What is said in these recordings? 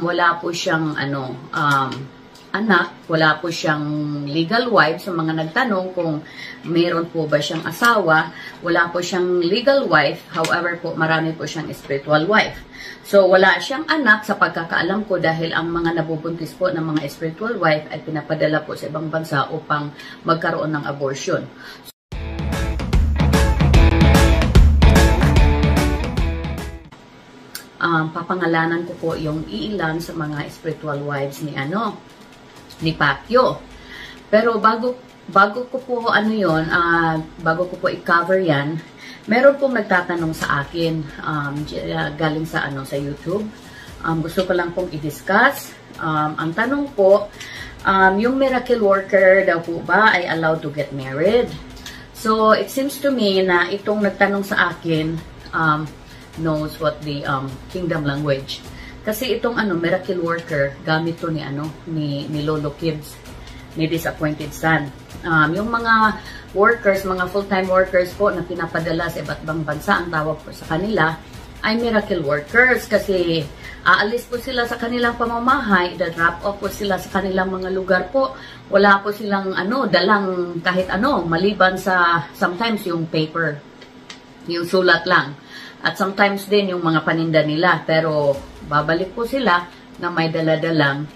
wala po siyang anak, wala po siyang legal wife. Sa mga nagtanong kung mayroon po ba siyang asawa, wala po siyang legal wife, however po marami po siyang spiritual wife. So wala siyang anak sa pagkakaalam ko dahil ang mga nabubuntis po ng mga spiritual wife ay pinapadala po sa ibang bansa upang magkaroon ng abortion. Papangalanan ko po yung iilan sa mga spiritual wives ni Pacquiao. Pero bago ko po bago ko po i-cover yan, meron pong nagtatanong sa akin galing sa sa YouTube. Gusto ko lang pong i-discuss. Ang tanong po, yung miracle worker daw po ba ay allowed to get married? So it seems to me na itong nagtanong sa akin knows what the kingdom language. Kasi itong miracle worker, gamit to ni Lolo Kids, ni Disappointed Son. Yung mga workers, mga full-time workers po na pinapadala sa iba't ibang bansa, ang tawag po sa kanila ay miracle workers kasi aalis po sila sa kanilang pamamahay, drop off po sila sa kanilang mga lugar po. Wala po silang dalang kahit maliban sa sometimes yung paper, yung sulat lang. At sometimes din yung mga paninda nila, pero babalik po sila na may daladalang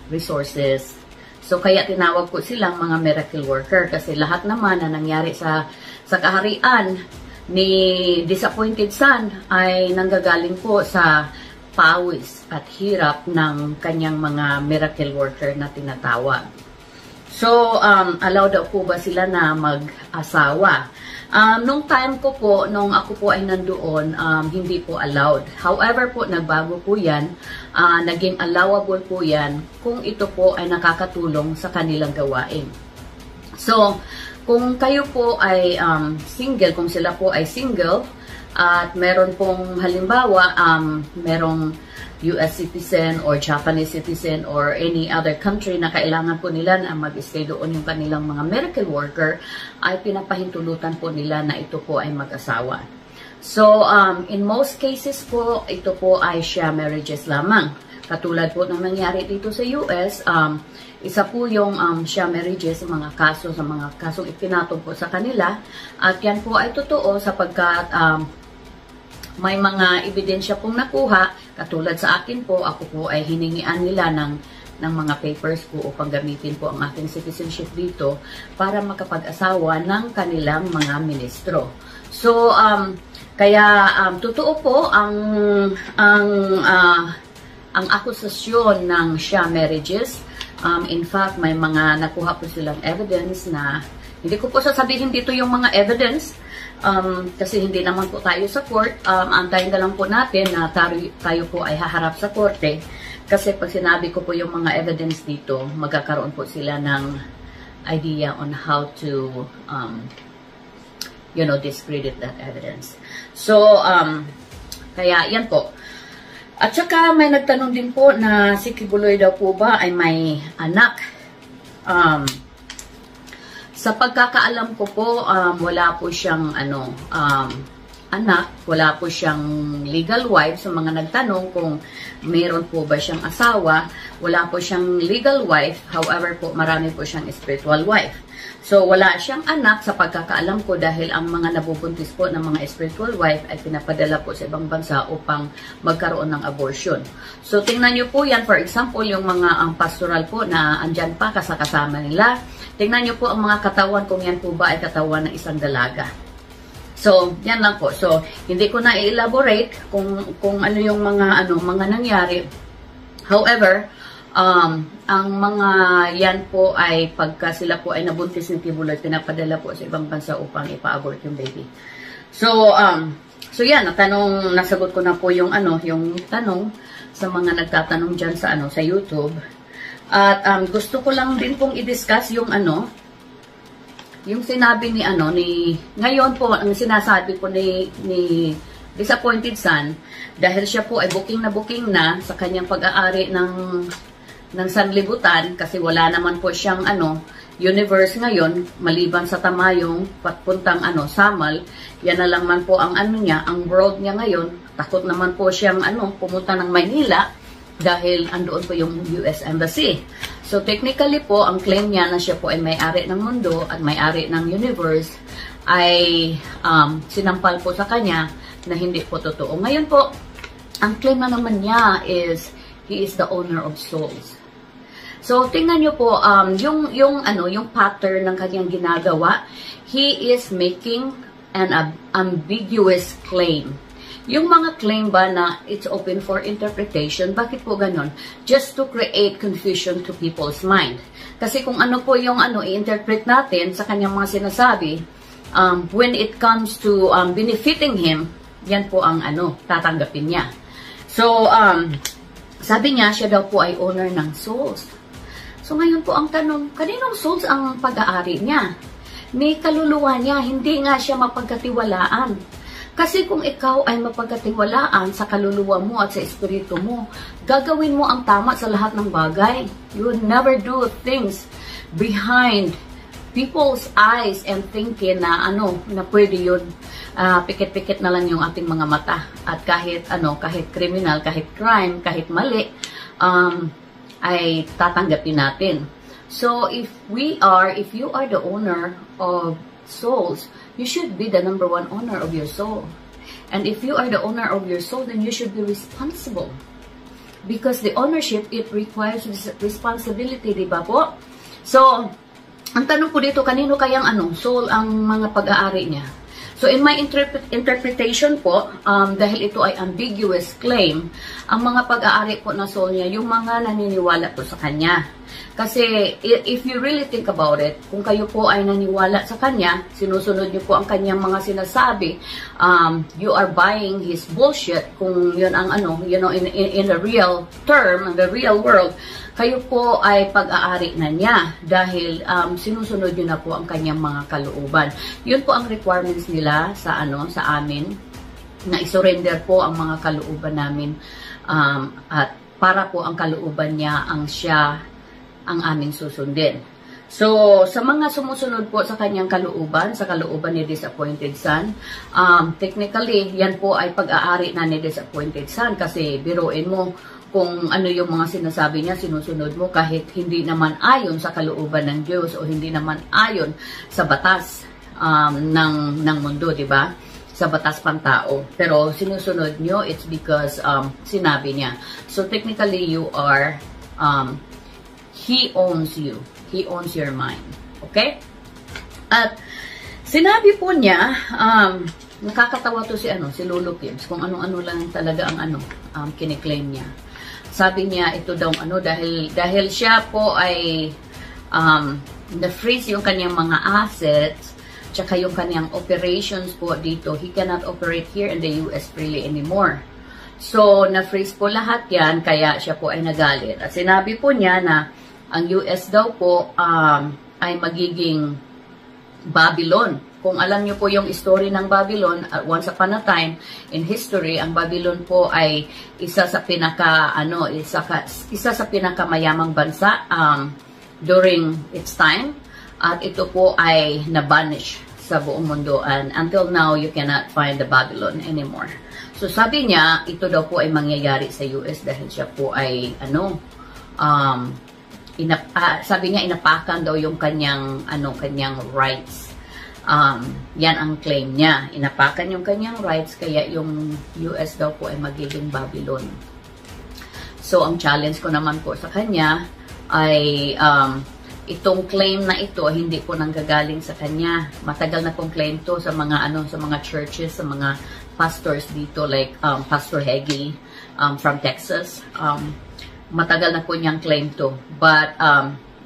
resources. So kaya tinawag ko silang mga miracle worker kasi lahat naman na nangyari sa kaharian ni Disappointed Son ay nanggagaling po sa pawis at hirap ng kanyang mga miracle worker na tinatawag. So, allow daw po ba sila na mag-asawa? Nung time ko po, nung ako po ay nandoon, hindi po allowed. However po, nagbago po yan, naging allowable po yan kung ito po ay nakakatulong sa kanilang gawain. So, kung kayo po ay single, kung sila po ay single, at meron pong halimbawa, merong US citizen or Japanese citizen or any other country na kailangan po nila na mag-stay doon yung kanilang mga miracle worker, ay pinapahintulutan po nila na ito po ay mag-asawa. So, in most cases po, ito po ay sham marriages lamang. Katulad po ng nangyari dito sa US, isa po yung sham marriages sa mga kasong ipinatong po sa kanila. At yan po ay totoo sapagkat may mga ebidensya pong nakuha, katulad sa akin po, ako po ay hiningian nila ng mga papers ko upang gamitin po ang aking citizenship dito para makapag-asawa ng kanilang mga ministro. So, totoo po ang akusasyon ng sham marriages. In fact, may mga nakuha po silang evidence na, hindi ko po sasabihin dito yung mga evidence, kasi hindi naman po tayo sa court. Antayin na lang po natin na tayo po ay haharap sa korte. Kasi pag sinabi ko po yung mga evidence dito, magkakaroon po sila ng idea on how to, discredit that evidence. So, kaya yan po. At saka may nagtanong din po na si Kibuloy daw po ba ay may anak. Sa pagkakaalam ko po, wala po siyang anak, wala po siyang legal wife. Sa mga nagtanong kung mayroon po ba siyang asawa, wala po siyang legal wife, however po marami po siyang spiritual wife. So wala siyang anak sa pagkakaalam ko dahil ang mga nabubuntis po ng mga spiritual wife ay pinapadala po sa ibang bansa upang magkaroon ng abortion. So tingnan niyo po yan, for example, yung mga pastoral po na andyan pa kasama nila. Tingnan niyo po ang mga katawan kung yan po ba ay katawan ng isang dalaga. So, yan lang po. So, hindi ko na i-elaborate kung ano yung mga nangyari. However, ang mga yan po ay pagka sila po ay nabuntis ng Kibuloy, pinapadala po sa ibang bansa upang ipa-abort yung baby. So, yan, nasagot ko na po yung tanong sa mga nagtatanong dyan sa YouTube. At gusto ko lang din pong i-discuss yung yung sinabi ngayon po, ang sinasabi po ni Disappointed Son, dahil siya po ay booking na sa kanyang pag-aari ng sanlibutan, kasi wala naman po siyang universe ngayon, maliban sa Tamayong patpuntang Samal, yan na lang man po ang ang world niya ngayon. Takot naman po siyang pumunta ng Maynila, dahil andoon po yung US Embassy. So technically po, ang claim niya na siya po ay may-ari ng mundo at may-ari ng universe ay sinampal po sa kanya na hindi po totoo. Ngayon po, ang claim na naman niya is he is the owner of souls. So tingnan niyo po yung pattern ng kanyang ginagawa. He is making an ambiguous claim. Yung mga claim ba na it's open for interpretation, bakit po ganon? Just to create confusion to people's mind. Kasi kung ano po yung i-interpret natin sa kanyang mga sinasabi, when it comes to benefiting him, yan po ang tatanggapin niya. So, sabi niya, siya daw po ay owner ng souls. So, ngayon po ang tanong, kaninong souls ang pag-aari niya? Ni kaluluwa niya, hindi nga siya mapagkatiwalaan. Kasi kung ikaw ay mapagkatiwalaan sa kaluluwa mo at sa espiritu mo, gagawin mo ang tama sa lahat ng bagay. You would never do things behind people's eyes and thinking na na pwede yun. Pikit-pikit na lang yung ating mga mata. At kahit kahit criminal, kahit crime, kahit mali, ay tatanggapin natin. So if you are the owner of souls, you should be the number one owner of your soul. And if you are the owner of your soul, then you should be responsible. Because the ownership, it requires responsibility, di ba po? So, ang tanong po dito, kanino kayang soul ang mga pag-aari niya? So, in my interpretation po, dahil ito ay ambiguous claim, ang mga pag-aari po na soul niya, yung mga naniniwala po sa kanya. Kasi, if you really think about it, kung kayo po ay naniwala sa kanya, sinusunod niyo po ang kanyang mga sinasabi, you are buying his bullshit, kung yun ang in the real term, in the real world, kayo po ay pag-aari na niya dahil sinusunod niyo na po ang kanyang mga kalooban. Yun po ang requirements nila sa amin, na isurrender po ang mga kalooban namin at para po ang kalooban niya ang aming susundin. So, sa mga sumusunod po sa kanyang kalooban, sa kalooban ni Disappointed Son, technically, yan po ay pag-aari na ni Disappointed Son kasi biruin mo kung ano yung mga sinasabi niya, sinusunod mo kahit hindi naman ayon sa kalooban ng Diyos o hindi naman ayon sa batas ng mundo, di ba? Sa batas pantao. Pero sinusunod nyo, it's because sinabi niya. So, technically, you are He owns you. He owns your mind. Okay? At sinabi po niya, nakakatawa to si Lolo Kims, kung ano-ano lang talaga ang kiniklaim niya. Sabi niya, ito daw dahil siya po ay na-freeze yung kanyang mga assets, tsaka yung kanyang operations po dito, he cannot operate here in the US freely anymore. So, na-freeze po lahat yan, kaya siya po ay nagalit. At sinabi po niya na ang US daw po ay magiging Babylon. Kung alam niyo po yung story ng Babylon, once upon a time in history, ang Babylon po ay isa sa pinakamayamang bansa during its time. At ito po ay na-banish sa buong mundo. And until now, you cannot find the Babylon anymore. So sabi niya, ito daw po ay mangyayari sa US dahil siya po ay sabi niya inapakan daw yung kanyang rights. Yan ang claim niya. Inapakan yung kanyang rights kaya yung US daw po ay magiging Babylon. So ang challenge ko naman po sa kanya ay itong claim na ito hindi po nanggagaling sa kanya. Matagal na pong claim to sa mga sa mga churches, sa mga pastors dito like Pastor Heggie from Texas. Matagal na po niyang claim to, but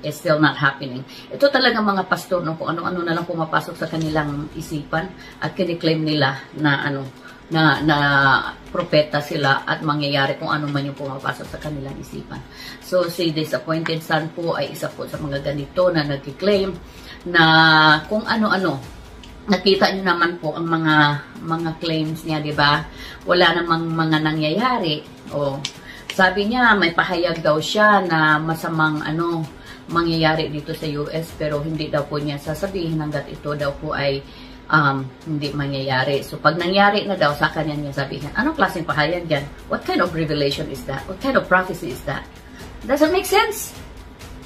it's still not happening. Ito talaga mga pastor, no, kung ano-ano na lang pumapasok sa kanilang isipan at kiniklaim nila na na propeta sila at mangyayari kung ano man yung pumapasok sa kanilang isipan. So, si Disappointed Son po ay isa po sa mga ganito na nagkiklaim na kung ano-ano. Nakita nyo naman po ang mga claims niya, di ba? Wala namang mga nangyayari. O, sabi niya, may pahayag daw siya na masamang mangyayari dito sa US pero hindi daw po niya sasabihin hanggat ito daw po ay hindi mangyayari. So, pag nangyari na daw, sa kanya niya sabihin, anong klaseng pahayag yan? What kind of revelation is that? What kind of prophecy is that? Doesn't make sense?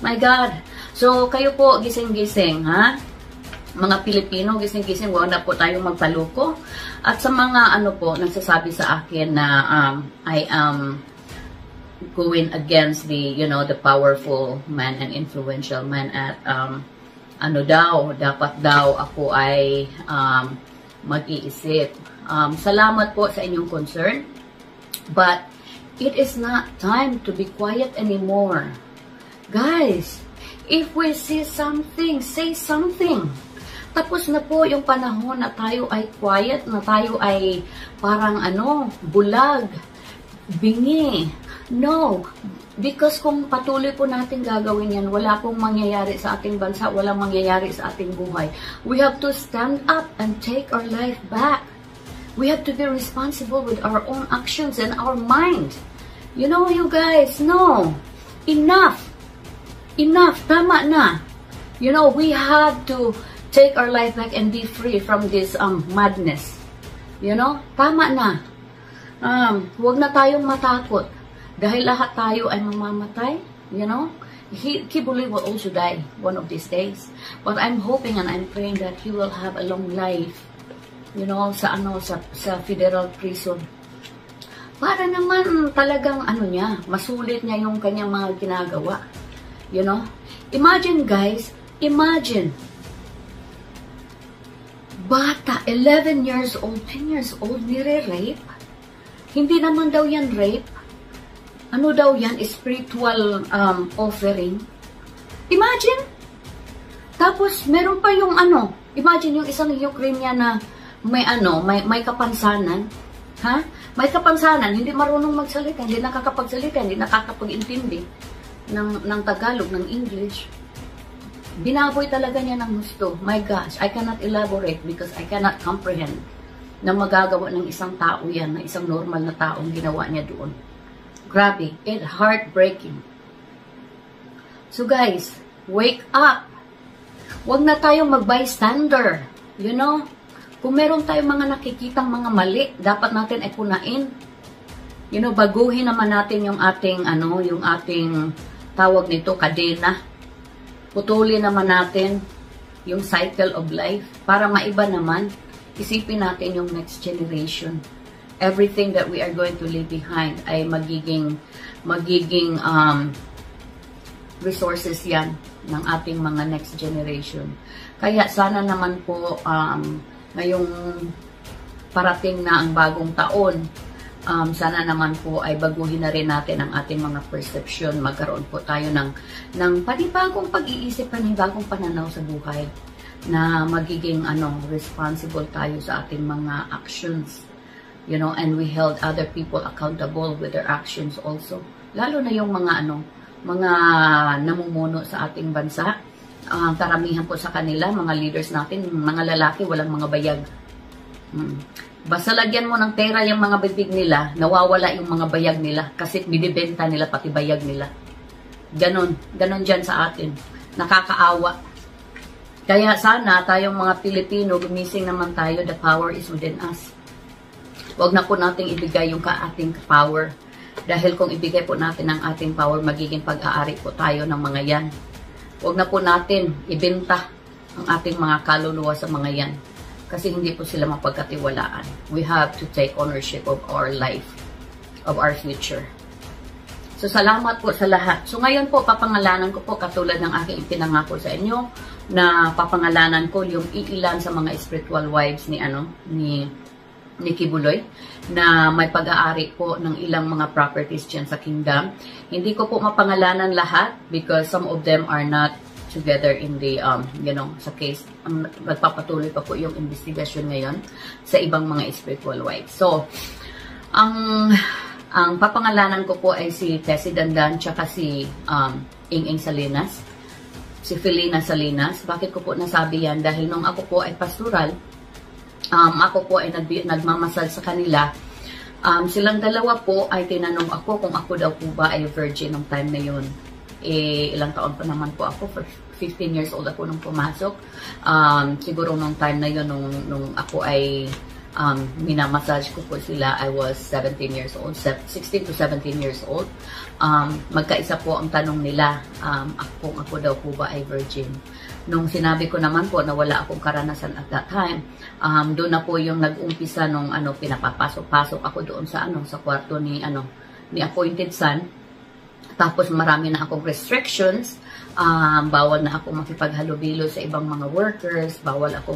My God. So, kayo po, gising-gising, ha? Mga Pilipino, gising-gising, huwag na po tayong magpaluko. At sa mga, nagsasabi sa akin na I am going against the, the powerful man and influential man at, dapat daw ako ay mag-iisip. Salamat po sa inyong concern. But, it is not time to be quiet anymore. Guys, if we see something, say something. Tapos na po yung panahon na tayo ay quiet, na tayo ay parang bulag, bingi. No, because kung patuloy po natin gagawin yan, wala pong mangyayari sa ating bansa, walang mangyayari sa ating buhay. We have to stand up and take our life back. We have to be responsible with our own actions and our mind. You know, you guys, no. Enough. Enough. Tama na. You know, we have to take our life back and be free from this madness. You know? Tama na. Huwag na tayong matakot. Dahil lahat tayo ay mamamatay. You know? Kibuloy will also die one of these days. But I'm hoping and I'm praying that he will have a long life. You know, sa federal prison. Para naman talagang masulit niya yung kanyang mga ginagawa. You know? Imagine guys, imagine. Bata, 11 years old, 10 years old, nire-rape. Hindi naman daw yan rape. Ano daw yan? Spiritual offering. Imagine. Tapos, meron pa yung imagine yung isang Ukrainian na may kapansanan. Ha? May kapansanan, hindi marunong magsalita, hindi nakakapagsalita, hindi nakakapag-intindi ng Tagalog, ng English. Binaboy talaga niya ng gusto. My gosh, I cannot elaborate because I cannot comprehend na magagawa ng isang tao yan, na isang normal na taong ginawa niya doon. Grabe, it's heartbreaking. So guys, wake up. Huwag na tayong mag-bystander. You know? Kung meron tayong mga nakikitang mga mali, dapat natin ay punain. You know, baguhin naman natin yung ating, yung ating tawag nito, kadena. Putulin naman natin yung cycle of life para maiba naman. Isipin natin yung next generation. Everything that we are going to leave behind ay magiging resources yan ng ating mga next generation. Kaya sana naman po ngayong parating na ang bagong taon, sana naman po ay baguhin na rin natin ang ating mga perception. Magkaroon po tayo ng panibagong pag-iisip, panibagong pananaw sa buhay na magiging responsible tayo sa ating mga actions. You know, and we held other people accountable with their actions also. Lalo na yung mga mga namumuno sa ating bansa. Karamihan po sa kanila, mga leaders natin, mga lalaki, walang mga bayag. Basta lagyan mo ng pera yung mga bibig nila, nawawala yung mga bayag nila kasi binibenta nila pati bayag nila. Ganon dyan sa atin. Nakakaawa. Kaya sana tayong mga Pilipino, gumising naman tayo, the power is within us. Huwag na po nating ibigay yung ating power. Dahil kung ibigay po natin ang ating power, magiging pag-aari po tayo ng mga yan. Huwag na po natin ibenta ang ating mga kaluluwa sa mga yan. Kasi hindi po sila mapagkatiwalaan. We have to take ownership of our life, of our future. So, salamat po sa lahat. So, ngayon po, papangalanan ko po, katulad ng aking ipinangako sa inyo, na papangalanan ko yung iilan sa mga spiritual wives ni Kibuloy, na may pag-aari po ng ilang mga properties dyan sa kingdom. Hindi ko po mapangalanan lahat because some of them are not together in the, sa case. Nagpapatuloy pa po yung investigation ngayon sa ibang mga spiritual wives. So, ang papangalanan ko po ay si Tessie Dandan tsaka si Ing Salinas, si Felina Salinas. Bakit ko po nasabi yan? Dahil nung ako po ay pastoral, ako po ay nagmamasal sa kanila. Silang dalawa po ay tinanong ako kung ako daw po ba ay virgin ng time na yun. Ilang taon pa naman po ako, 15 years old ako nung pumasok. Siguro nung time na yun, nung ako ay minamassage ko po sila, I was 17 years old, 16 to 17 years old. Magkaisa po ang tanong nila, ako daw po ba ay virgin. Nung sinabi ko naman po na wala akong karanasan at that time, doon na po yung nag-umpisa nung pinapapasok-pasok ako doon sa sa kwarto ni appointed son. Tapos marami na akong restrictions. Bawal na ako makipaghalubilo sa ibang mga workers, bawal ako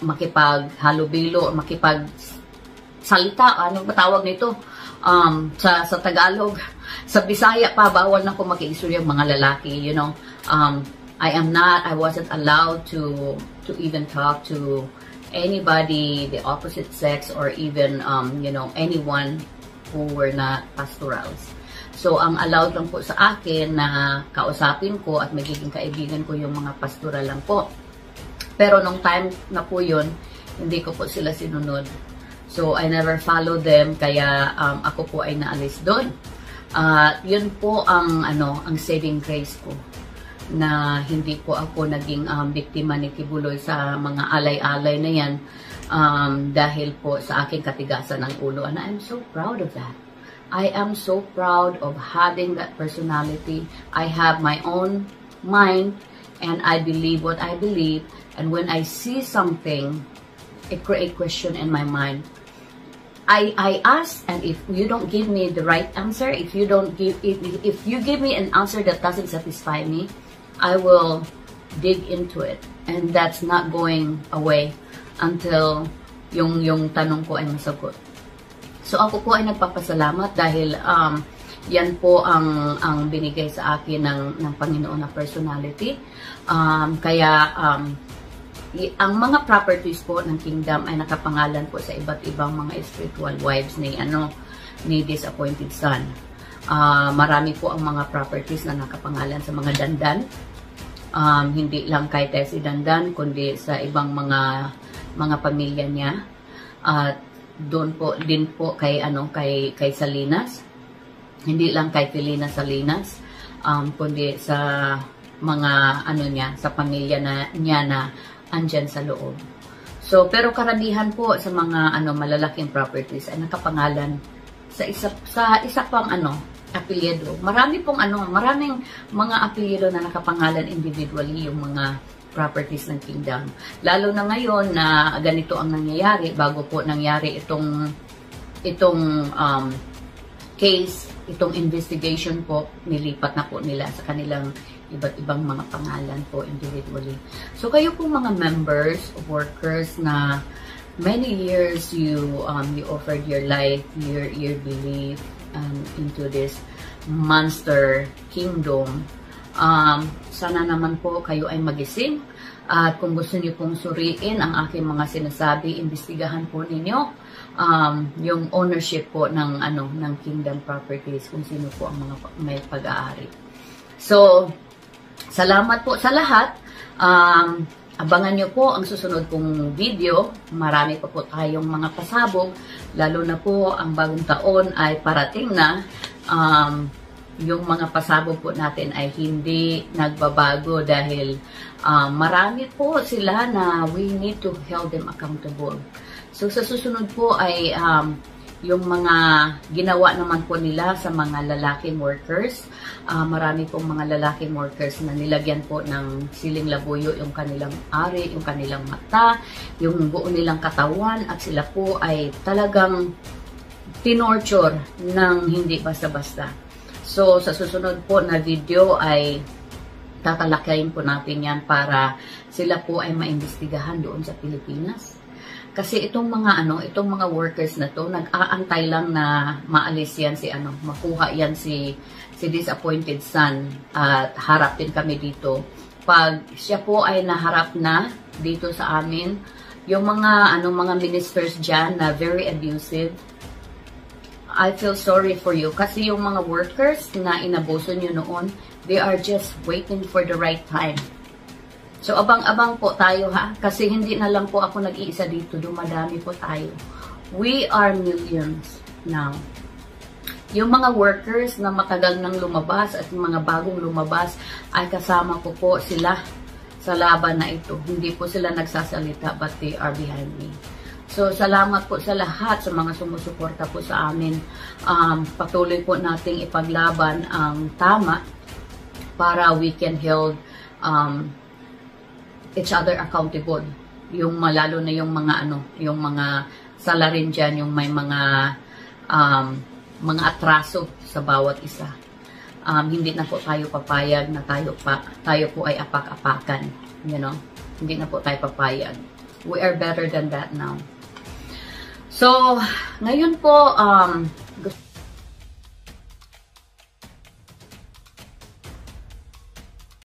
makipaghalubilo o makipagsalita, ano ba tawag nito? Sa Tagalog, sa Bisaya pa, bawal na ako makiistorya yung mga lalaki, you know. I wasn't allowed to even talk to anybody, the opposite sex, or even, anyone who were not pastorals. So, ang allowed lang po sa akin na kausapin ko at magiging kaibigan ko yung mga pastoral lang po. Pero nung time na po yun, hindi ko po sila sinunod. So, I never followed them, kaya ako po ay naalis doon. Yun po ang saving grace ko, na hindi po ako naging biktima ni Kibuloy sa mga alay-alay na yan dahil po sa aking katigasan ng ulo. And I'm so proud of that. I am so proud of having that personality. I have my own mind and I believe what I believe. And when I see something, it creates question in my mind. I ask, and if you don't give me the right answer, if you give me an answer that doesn't satisfy me, I will dig into it. And that's not going away until yung tanong ko ay masagot. So ako po ay nagpapasalamat dahil yan po ang binigay sa akin ng Panginoon na personality. Kaya ang mga properties po ng kingdom ay nakapangalan po sa iba't ibang mga spiritual wives ni Disappointed Son. Marami po ang mga properties na nakapangalan sa mga dandan. Hindi lang kay Tessie Dandan, kundi sa ibang mga pamilya niya. Doon po din po kay Salinas. Hindi lang kay Felina Salinas, kundi sa mga sa pamilya niya na andyan sa loob. So, pero karamihan po sa mga malalaking properties ay nakapangalan sa isa pang apelyido. Maraming mga apelyido na nakapangalan individually yung mga properties ng kingdom. Lalo na ngayon na ganito ang nangyayari, bago po nangyari itong case, itong investigation po, nilipat na po nila sa kanilang iba't ibang mga pangalan po individually. So kayo po mga members, workers na many years you offered your life, your belief into this monster kingdom. Sana naman po kayo ay magising at kung gusto niyo pong suriin ang aking mga sinasabi, imbestigahan po ninyo yung ownership po ng kingdom properties, kung sino po ang mga may pag-aari. So, salamat po sa lahat. Abangan nyo po ang susunod kong video. Marami pa po tayong mga pasabog, lalo na po ang bagong taon ay parating na. Yung mga pasabog po natin ay hindi nagbabago dahil marami po sila na we need to hold them accountable. So sa susunod po ay yung mga ginawa naman po nila sa mga lalaking workers. Marami pong mga lalaking workers na nilagyan po ng siling labuyo yung kanilang ari, yung kanilang mata, yung buo nilang katawan, at sila po ay talagang tinorture ng hindi basta-basta. So, sa susunod po na video ay tatalakayin po natin yan para sila po ay maimbestigahan doon sa Pilipinas. Kasi itong mga workers na to, nag-aantay lang na maalis yan makuha yan si Disappointed Son at harapin kami dito. Pag siya po ay naharap na dito sa amin, yung mga ministers dyan na very abusive, I feel sorry for you kasi yung mga workers na inabuso nyo noon, they are just waiting for the right time. So, abang-abang po tayo kasi hindi na lang po ako nag-iisa dito, dumadami po tayo. We are millions now. Yung mga workers na matagal nang lumabas at yung mga bagong lumabas ay kasama ko po sila sa laban na ito. Hindi po sila nagsasalita but they are behind me. So salamat po sa lahat sa mga sumusuporta po sa amin. Patuloy po nating ipaglaban ang tama para we can hold each other accountable. Yung lalo na yung mga yung mga salarin dyan, yung may mga atraso sa bawat isa. Hindi na po tayo papayag na tayo po ay apak-apakan, you know. Hindi na po tayo papayag. We are better than that now. So, ngayon po